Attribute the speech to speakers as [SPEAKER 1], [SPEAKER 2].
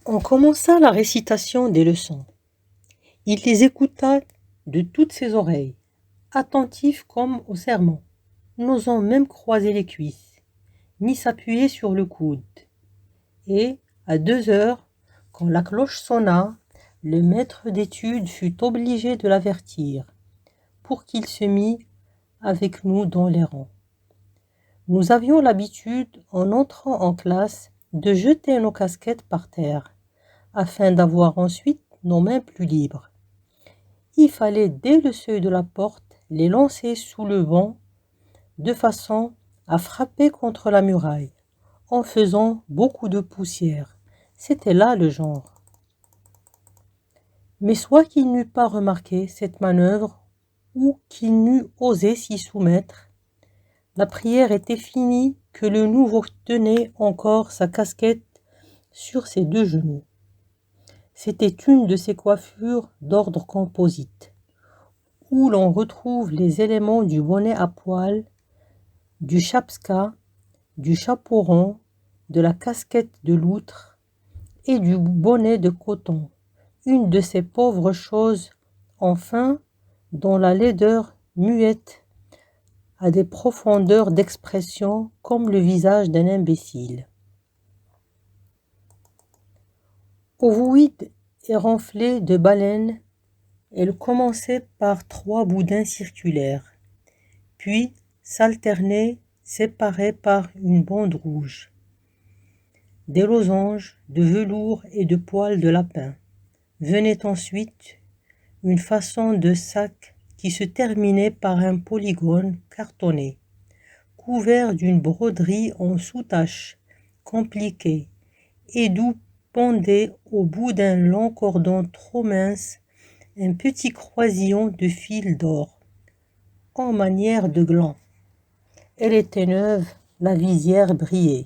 [SPEAKER 1] On commença la récitation des leçons. Il les écouta de toutes ses oreilles, attentif comme au sermon, n'osant même croiser les cuisses, ni s'appuyer sur le coude. Et, à 2 heures, quand la cloche sonna, le maître d'études fut obligé de l'avertir, pour qu'il se mît avec nous dans les rangs. Nous avions l'habitude, en entrant en classe, de jeter nos casquettes par terre, afin d'avoir ensuite nos mains plus libres. Il fallait dès le seuil de la porte les lancer sous le banc, de façon à frapper contre la muraille, en faisant beaucoup de poussière. C'était là le genre. Mais soit qu'il n'eût pas remarqué cette manœuvre, ou qu'il n'eût osé s'y soumettre, la prière était finie que le nouveau tenait encore sa casquette sur ses 2 genoux. C'était une de ces coiffures d'ordre composite, où l'on retrouve les éléments du bonnet à poil, du chapska, du chapeau rond, de la casquette de loutre et du bonnet de coton, une de ces pauvres choses, enfin, dont la laideur muette a des profondeurs d'expression comme le visage d'un imbécile. Ovoïde et renflée de baleines, elle commençait par 3 boudins circulaires, puis s'alternaient séparés par une bande rouge. Des losanges de velours et de poils de lapin. Venait ensuite une façon de sac qui se terminait par un polygone cartonné, couvert d'une broderie en sous-tache compliquée, et d'où pendait au bout d'un long cordon trop mince un petit croisillon de fil d'or, en manière de gland. Elle était neuve, la visière brillait.